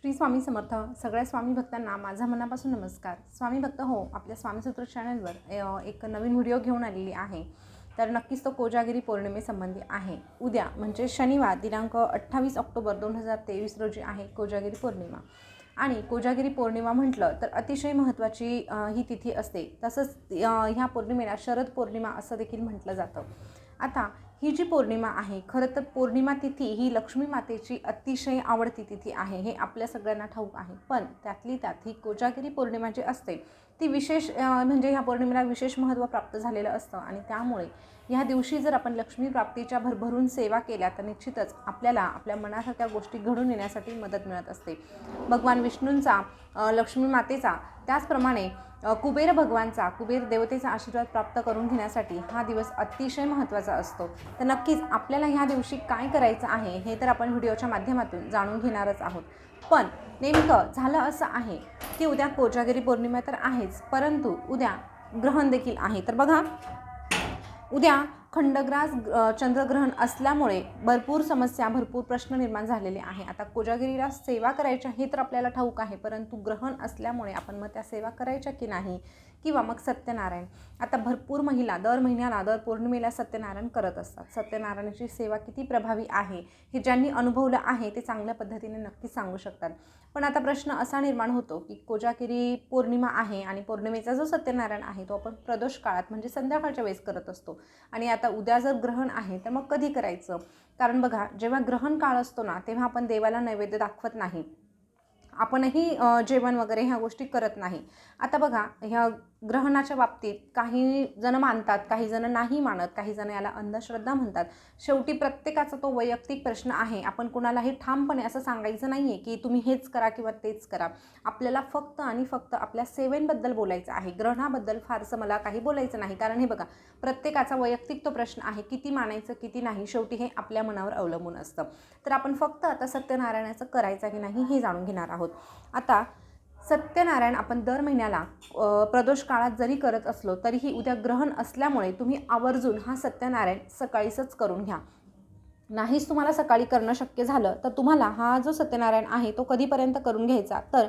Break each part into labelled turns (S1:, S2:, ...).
S1: श्री स्वामी समर्थ. सगळ्या स्वामी भक्तांना माझा मनापासून नमस्कार. स्वामी भक्त हो, आपल्या स्वामीसूत्र चॅनलवर एक नवीन व्हिडिओ घेऊन आलेली आहे. तर नक्कीच तो कोजागिरी पौर्णिमेसंबंधी आहे. उद्या म्हणजे शनिवार दिनांक 28 ऑक्टोबर 2023 रोजी आहे कोजागिरी पौर्णिमा. आणि कोजागिरी पौर्णिमा म्हटलं तर अतिशय महत्त्वाची ही तिथी असते. तसंच ह्या पौर्णिमेला शरद पौर्णिमा असं देखील म्हटलं जातं. आता ही जी पौर्णिमा आहे, खरं तर पौर्णिमा तिथी ही लक्ष्मी मातेची अतिशय आवडती तिथी आहे, हे आपल्या सगळ्यांना ठाऊक आहे. पण त्यातली त्यात ही कोजागिरी पौर्णिमा जी असते ती विशेष म्हणजे ह्या पौर्णिमेला विशेष महत्त्व प्राप्त झालेलं असतं. आणि त्यामुळे ह्या दिवशी जर आपण लक्ष्मी प्राप्तीच्या भरभरून सेवा केल्या तर निश्चितच आपल्याला आपल्या मनासारख्या गोष्टी घडून येण्यासाठी मदत मिळत असते. भगवान विष्णूंचा, लक्ष्मी मातेचा, त्याचप्रमाणे कुबेर भगवानचा, कुबेर देवतेचा आशीर्वाद प्राप्त करून घेण्यासाठी हा दिवस अतिशय महत्त्वाचा असतो. तर नक्कीच आपल्याला ह्या दिवशी काय करायचं आहे हे तर आपण व्हिडिओच्या माध्यमातून जाणून घेणारच आहोत. पण नेमकं झालं असं आहे की उद्या कोजागिरी पौर्णिमा तर आहेच, परंतु उद्या ग्रहण देखील आहे. तर बघा, उद्या खंडग्रास चंद्रग्रहण असल्यामुळे भरपूर समस्या, भरपूर प्रश्न निर्माण झालेले आहे. आता कोजागिरीला सेवा करायच्या हे तर आपल्याला ठाऊक आहे, परंतु ग्रहण असल्यामुळे आपण मग त्या सेवा करायच्या की नाही, किंवा मग सत्यनारायण. आता भरपूर महिला दर महिन्याला, दर पौर्णिमेला सत्यनारायण करत असतात. सत्यनारायणाची सेवा किती प्रभावी आहे हे ज्यांनी अनुभवलं आहे ते चांगल्या पद्धतीने नक्कीच सांगू शकतात. पण आता प्रश्न असा निर्माण होतो की कोजागिरी पौर्णिमा आहे आणि पौर्णिमेचा जो सत्यनारायण आहे तो आपण प्रदोष काळात म्हणजे संध्याकाळच्या वेळेस करत असतो. आणि आता उद्या जर ग्रहण आहे तर मग कधी करायचं? कारण बघा, जेव्हा ग्रहण काळ असतो ना तेव्हा आपण देवाला नैवेद्य दाखवत नाही, आपणही जेवण वगैरे ह्या गोष्टी करत नाही. आता बघा, ह्या ग्रहणाच्या बाबतीत काही जण मानतात, काही जण नाही मानत, काही जण याला अंधश्रद्धा म्हणतात. शेवटी प्रत्येकाचा तो वैयक्तिक प्रश्न आहे. आपण कुणालाही ठामपणे असं सांगायचं नाही आहे की तुम्ही हेच करा किंवा तेच करा. आपल्याला फक्त आणि फक्त आपल्या सेवेंबद्दल बोलायचं आहे. ग्रहणाबद्दल फारसं मला काही बोलायचं नाही. कारण हे बघा, प्रत्येकाचा वैयक्तिक तो प्रश्न आहे, किती मानायचं किती नाही, शेवटी हे आपल्या मनावर अवलंबून असतं. तर आपण फक्त आता सत्यनारायणाचं करायचं की नाही हे जाणून घेणार आहोत. आता सत्यनारायण आपण दर महिन्याला प्रदोष काळात जरी करत असलो तरीही उद्या ग्रहण असल्यामुळे तुम्ही आवर्जून हा सत्यनारायण सकाळीच करून घ्या. नाहीच तुम्हाला सकाळी करणं शक्य झालं तर तुम्हाला हा जो सत्यनारायण आहे तो कधीपर्यंत करून घ्यायचा, तर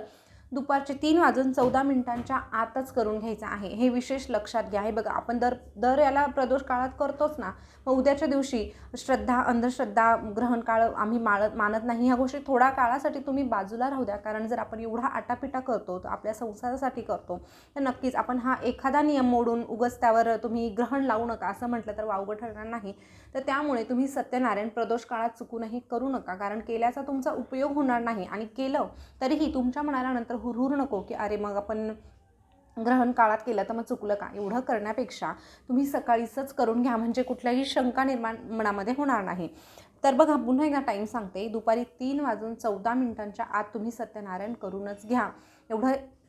S1: दुपारचे 3:14 आतच करून घ्यायचं आहे. हे विशेष लक्षात घ्या. हे बघा, आपण दर याला प्रदोष काळात करतोच ना, मग उद्याच्या दिवशी श्रद्धा, अंधश्रद्धा, ग्रहण काळ आम्ही मानत नाही, ह्या गोष्टी थोड्या काळासाठी तुम्ही बाजूला राहू द्या. कारण जर आपण एवढा आटापिटा करतो तर आपल्या संसारासाठी करतो, तर नक्कीच आपण हा एखादा नियम मोडून उगाच त्यावर तुम्ही ग्रहण लावू नका असं म्हटलं तर वावगं ठरणार नाही. तर त्यामुळे तुम्ही सत्यनारायण प्रदोष काळात चुकूनही करू नका, कारण केल्याचा तुमचा उपयोग होणार नाही. आणि केलं तरीही तुमच्या मनाला नंतर हुरहुर नको की अरे मग आपण ग्रहण काळात केलं तर मग चुकलं का. एवढं करण्यापेक्षा तुम्ही सकाळीच करून घ्या, म्हणजे कुठल्याही शंका निर्माण मनामध्ये होणार नाही. तर बघा, पुन्हा एकदा टाईम सांगते, दुपारी 3:14 आत तुम्ही सत्यनारायण करूनच घ्या.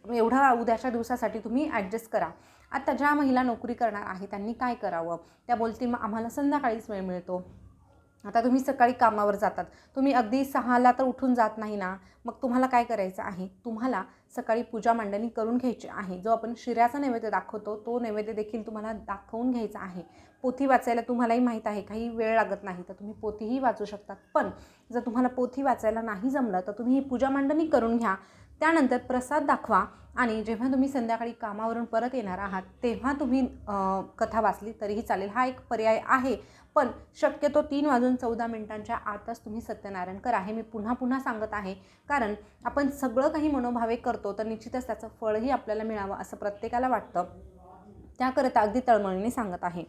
S1: एवढा उद्याच्या दिवसासाठी तुम्ही ॲडजस्ट करा. आता ज्या महिला नोकरी करणार आहे त्यांनी काय करावं? त्या बोलतील मग आम्हाला संध्याकाळीच वेळ मिळतो. आता तुम्ही सकाळी कामावर जातात, तुम्ही अगदी 6ला तर उठून जात नाही ना, मग तुम्हाला काय करायचं आहे? तुम्हाला सकाळी पूजा मांडणी करून घ्यायची आहे. जो आपण शिऱ्याचा नैवेद्य दाखवतो तो नैवेद्य देखील तुम्हाला दाखवून घ्यायचा आहे. पोथी वाचायला तुम्हालाही माहीत आहे काही वेळ लागत नाही, तर तुम्ही पोथीही वाचू शकतात. पण जर तुम्हाला पोथी वाचायला नाही जमलं तर तुम्ही ही पूजा मांडणी करून घ्या. त्यानंतर प्रसाद दाखवा आणि जेव्हा तुम्ही संध्याकाळी कामावरून परत येणार आहात तेव्हा तुम्ही कथा वाचली तरीही चालेल. हा एक पर्याय आहे. पण शक्यतो 3:14 आतच तुम्ही सत्यनारायण करा. हे मी पुन्हा पुन्हा सांगत आहे, कारण आपण सगळं काही मनोभावे करतो तर निश्चितच त्याचं फळही आपल्याला मिळावं असं प्रत्येकाला वाटतं. त्याकरता अगदी तळमळीने सांगत आहे.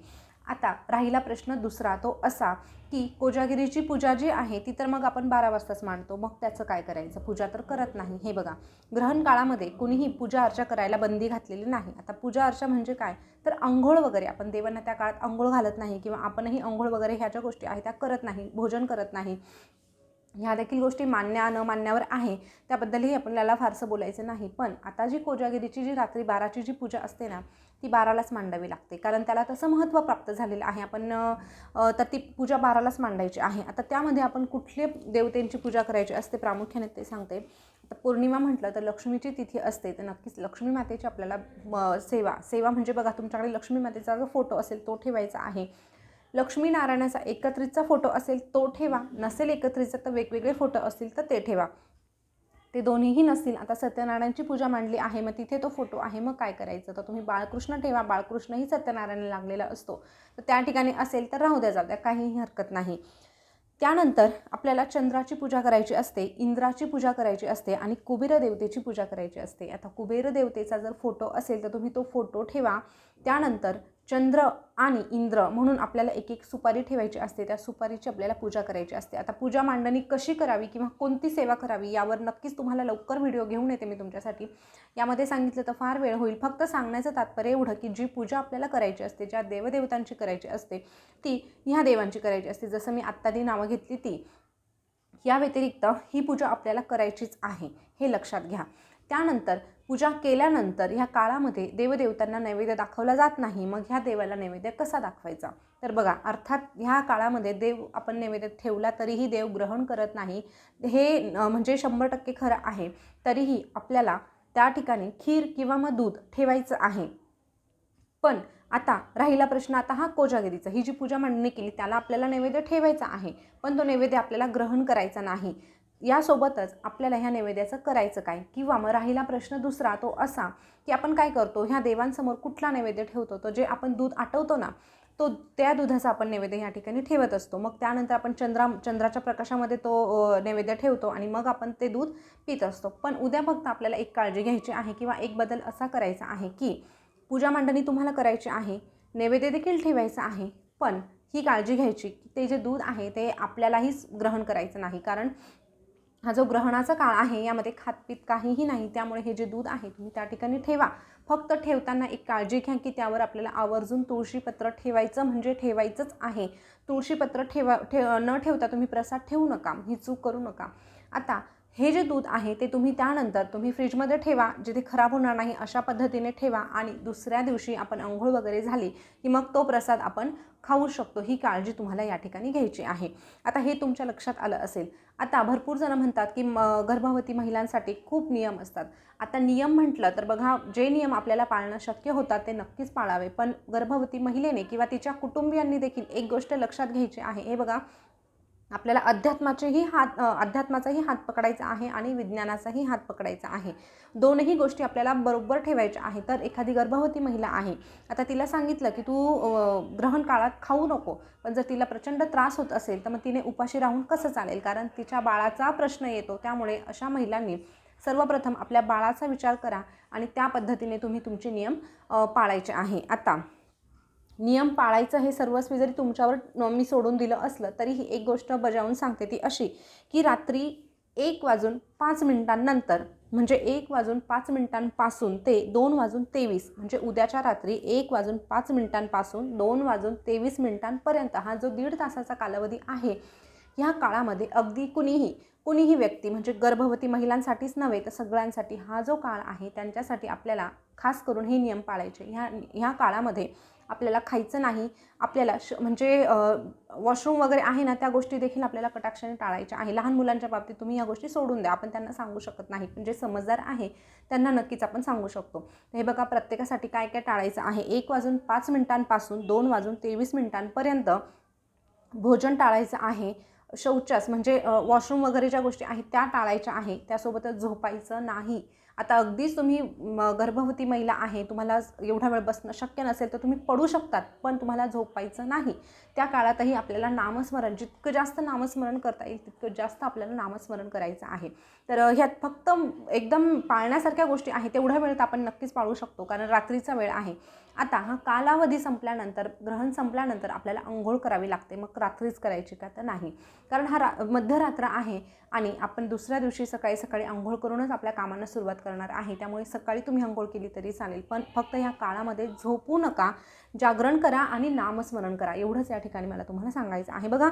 S1: आता राहिला प्रश्न दुसरा, तो असा की कोजागिरीची पूजा जी आहे ती तर मग आपण 12 वाजताच मांडतो, मग त्याचं काय करायचं? पूजा तर करत नाही. हे बघा, ग्रहण काळामध्ये कुणीही पूजा अर्चा करायला बंदी घातलेली नाही. आता पूजा अर्चा म्हणजे काय, तर अंघोळ वगैरे, आपण देवांना त्या काळात अंघोळ घालत नाही, किंवा आपणही अंघोळ वगैरे ह्या ज्या गोष्टी आहेत त्या करत नाही, भोजन करत नाही. ह्या देखील गोष्टी मान्य न मान्यावर आहे, त्याबद्दलही आपल्याला फारसं बोलायचं नाही. पण आता जी कोजागिरीची जी रात्री 12ची जी पूजा असते ना ती 12लाच मांडावी लागते, कारण त्याला तसं महत्त्व प्राप्त झालेलं आहे. आपण तर ती पूजा 12लाच मांडायची आहे. आता त्यामध्ये आपण कुठले देवतेंची पूजा करायची असते प्रामुख्याने ते सांगते. आता पौर्णिमा म्हटलं तर लक्ष्मीची तिथी असते, तर नक्कीच लक्ष्मी मातेची आपल्याला सेवा म्हणजे बघा, तुमच्याकडे लक्ष्मी मातेचा जो फोटो असेल तो ठेवायचा आहे. लक्ष्मीनारायणाचा एकत्रितचा फोटो असेल तो ठेवा, नसेल एकत्रितचा तर वेगवेगळे फोटो असतील तर ते ठेवा. ते दोन्हीही नसतील, आता सत्यनारायणाची पूजा मांडली आहे, मग तिथे तो फोटो आहे, मग काय करायचं? तर तुम्ही बाळकृष्ण ठेवा, बाळकृष्णही सत्यनारायणाला लागलेला असतो, तर त्या ठिकाणी असेल तर राहू द्या, जाऊ द्या, काहीही हरकत नाही. त्यानंतर आपल्याला चंद्राची पूजा करायची असते, इंद्राची पूजा करायची असते आणि कुबेर देवतेची पूजा करायची असते. आता कुबेर देवतेचा जर फोटो असेल तर तुम्ही तो फोटो ठेवा. त्यानंतर चंद्र आणि इंद्र म्हणून आपल्याला एक एक सुपारी ठेवायची असते, त्या सुपारीची आपल्याला पूजा करायची असते. आता पूजा मांडणी कशी करावी किंवा कोणती सेवा करावी यावर नक्कीच तुम्हाला लवकर व्हिडिओ घेऊन येते मी तुमच्यासाठी. यामध्ये सांगितलं तर फार वेळ होईल. फक्त सांगण्याचं तात्पर्य एवढं की जी पूजा आपल्याला करायची असते, ज्या देवदेवतांची करायची असते, ती ह्या देवांची करायची असते. जसं मी आत्ता ती नावं घेतली ती, या व्यतिरिक्त ही पूजा आपल्याला करायचीच आहे, हे लक्षात घ्या. त्यानंतर पूजा केल्यानंतर ह्या काळामध्ये देवदेवतांना नैवेद्य दाखवला जात नाही. मग ह्या देवाला नैवेद्य कसा दाखवायचा? तर बघा, अर्थात ह्या काळामध्ये देव आपण नैवेद्य ठेवला तरीही देव ग्रहण करत नाही, हे म्हणजे 100% खरं आहे. तरीही आपल्याला त्या ठिकाणी खीर किंवा मग दूध ठेवायचं आहे. पण आता राहिला प्रश्न आता हा कोजागिरीचा, ही जी पूजा मांडणी केली त्याला आपल्याला नैवेद्य ठेवायचा आहे, पण तो नैवेद्य आपल्याला ग्रहण करायचा नाही. यासोबतच आपल्याला ह्या नैवेद्याचं करायचं काय? किंवा मग राहिला प्रश्न दुसरा तो असा की आपण काय करतो, ह्या देवांसमोर कुठला नैवेद्य ठेवतो? तो जे आपण दूध आटवतो ना, तो त्या दुधाचा आपण नैवेद्य या ठिकाणी ठेवत असतो. मग त्यानंतर आपण चंद्राच्या प्रकाशामध्ये तो नैवेद्य ठेवतो आणि मग आपण ते दूध पित असतो. पण उद्या फक्त आपल्याला एक काळजी घ्यायची आहे किंवा एक बदल असा करायचा आहे की पूजा मांडणी तुम्हाला करायची आहे, नैवेद्य देखील ठेवायचा आहे, पण ही काळजी घ्यायची की ते जे दूध आहे ते आपल्यालाहीच ग्रहण करायचं नाही. कारण हा जो ग्रहणाचा काळ आहे यामध्ये खातपीत काहीही नाही. त्यामुळे हे जे दूध आहे तुम्ही त्या ठिकाणी ठेवा. फक्त ठेवताना एक काळजी घ्या की त्यावर आपल्याला आवर्जून तुळशीपत्र ठेवायचं म्हणजे ठेवायचंच आहे. तुळशीपत्र न ठेवता तुम्ही प्रसाद ठेवू नका, ही चूक करू नका. आता हे जे दूध आहे ते तुम्ही त्यानंतर तुम्ही फ्रीजमध्ये ठेवा, जिथे खराब होणार नाही अशा पद्धतीने ठेवा आणि दुसऱ्या दिवशी आपण अंघोळ वगैरे झाली की मग तो प्रसाद आपण खाऊ शकतो. ही काळजी तुम्हाला या ठिकाणी घ्यायची आहे. आता हे तुमच्या लक्षात आलं असेल. आता भरपूर जण म्हणतात की गर्भवती महिलांसाठी खूप नियम असतात. आता नियम म्हटलं तर बघा, जे नियम आपल्याला पाळणं शक्य होतात ते नक्कीच पाळावे, पण गर्भवती महिलेने किंवा तिच्या कुटुंबियांनी देखील एक गोष्ट लक्षात घ्यायची आहे. हे बघा, आपल्याला अध्यात्माचाही हात पकडायचा आहे आणि विज्ञानाचाही हात पकडायचा आहे. दोनही गोष्टी आपल्याला बरोबर ठेवायच्या आहे. तर एखादी गर्भवती महिला आहे, आता तिला सांगितलं की तू ग्रहण काळात खाऊ नको, पण जर तिला प्रचंड त्रास होत असेल तर मग तिने उपाशी राहून कसं चालेल? कारण तिच्या बाळाचा प्रश्न येतो. त्यामुळे अशा महिलांनी सर्वप्रथम आपल्या बाळाचा विचार करा आणि त्या पद्धतीने तुम्ही तुमचे नियम पाळायचे आहे. आता नियम पाळायचं हे सर्वस्वी जरी तुमच्यावर मी सोडून दिलं असलं तरीही एक गोष्ट बजावून सांगते, ती अशी की रात्री 1:05 म्हणजे 1:05 ते 2:23 म्हणजे उद्याच्या रात्री 1:05 2:23 हा जो 1.5 तासाचा कालावधी आहे, ह्या काळामध्ये अगदी कुणीही व्यक्ती म्हणजे गर्भवती महिलांसाठीच नव्हे तर सगळ्यांसाठी हा जो काळ आहे त्यांच्यासाठी आपल्याला खास करून हे नियम पाळायचे. ह्या काळामध्ये आपल्याला खायचं नाही. आपल्याला म्हणजे वॉशरूम वगैरे आहे ना, त्या गोष्टी देखील आपल्याला कटाक्षाने टाळायच्या आहे. लहान मुलांच्या बाबतीत तुम्ही ह्या गोष्टी सोडून द्या, आपण त्यांना सांगू शकत नाही, पण जे समजदार आहे त्यांना नक्कीच आपण सांगू शकतो. हे बघा, प्रत्येकासाठी काय काय टाळायचं आहे. 1:05 2:23 भोजन टाळायचं आहे. शौचास म्हणजे वॉशरूम वगैरे ज्या गोष्टी आहेत त्या टाळायच्या आहे. त्यासोबतच झोपायचं नाही. आता अगदीच तुम्ही गर्भवती महिला आहे, तुम्हाला एवढा वेळ बसणं शक्य नसेल तर तुम्ही पडू शकतात, पण तुम्हाला झोपायचं नाही. त्या काळातही आपल्याला नामस्मरण, जितकं जास्त नामस्मरण करता येईल तितकं जास्त आपल्याला नामस्मरण करायचं आहे. तर ह्यात फक्त एकदम पाळण्यासारख्या गोष्टी आहेत, तेवढ्या वेळेत आपण नक्कीच पाळू शकतो कारण रात्रीचा वेळ आहे. आता हा कालावधी संपल्यानंतर, ग्रहण संपल्यानंतर आपल्याला अंघोळ करावी लागते. मग रात्रीच करायची का? तर नाही, कारण हा मध्यरात्र आहे आणि आपण दुसऱ्या दिवशी सकाळी अंघोळ करूनच आपल्या कामांना सुरुवात करणार आहे. त्यामुळे सकाळी तुम्ही अंघोळ केली तरी चालेल, पण फक्त ह्या काळामध्ये झोपू नका, जागरण करा आणि नामस्मरण करा. एवढंच या ठिकाणी मला तुम्हाला सांगायचं आहे. बघा,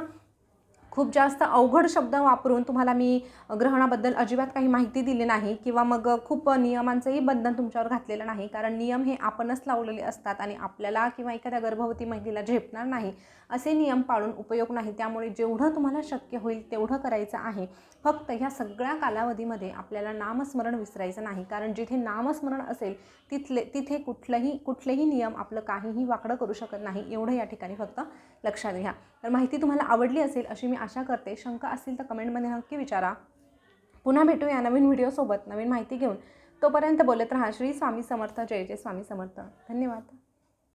S1: खूप जास्त अवघड शब्द वापरून तुम्हाला मी ग्रहणाबद्दल अजिबात काही माहिती दिली नाही किंवा मग खूप नियमांचंही बंधन तुमच्यावर घातलेलं नाही, कारण नियम हे आपणच लावलेले असतात आणि आपल्याला किंवा एखाद्या गर्भवती महिलेला झेपणार नाही असे नियम पाळून उपयोग नाही. त्यामुळे जेवढं तुम्हाला शक्य होईल तेवढं करायचं आहे. फक्त ह्या सगळ्या कालावधीमध्ये आपल्याला नामस्मरण विसरायचं नाही, कारण जिथे नामस्मरण असेल तिथे कुठलेही नियम आपलं काहीही वाकडं करू शकत नाही. एवढं या ठिकाणी फक्त लक्षात घ्या. तर माहिती तुम्हाला आवडली असेल अशी मी आशा करते. शंका असतील तर कमेंटमध्ये नक्की विचारा. पुन्हा भेटूया नवीन व्हिडिओसोबत, नवीन माहिती घेऊन. तोपर्यंत बोलत राहा श्री स्वामी समर्थ, जय जय स्वामी समर्थ. धन्यवाद.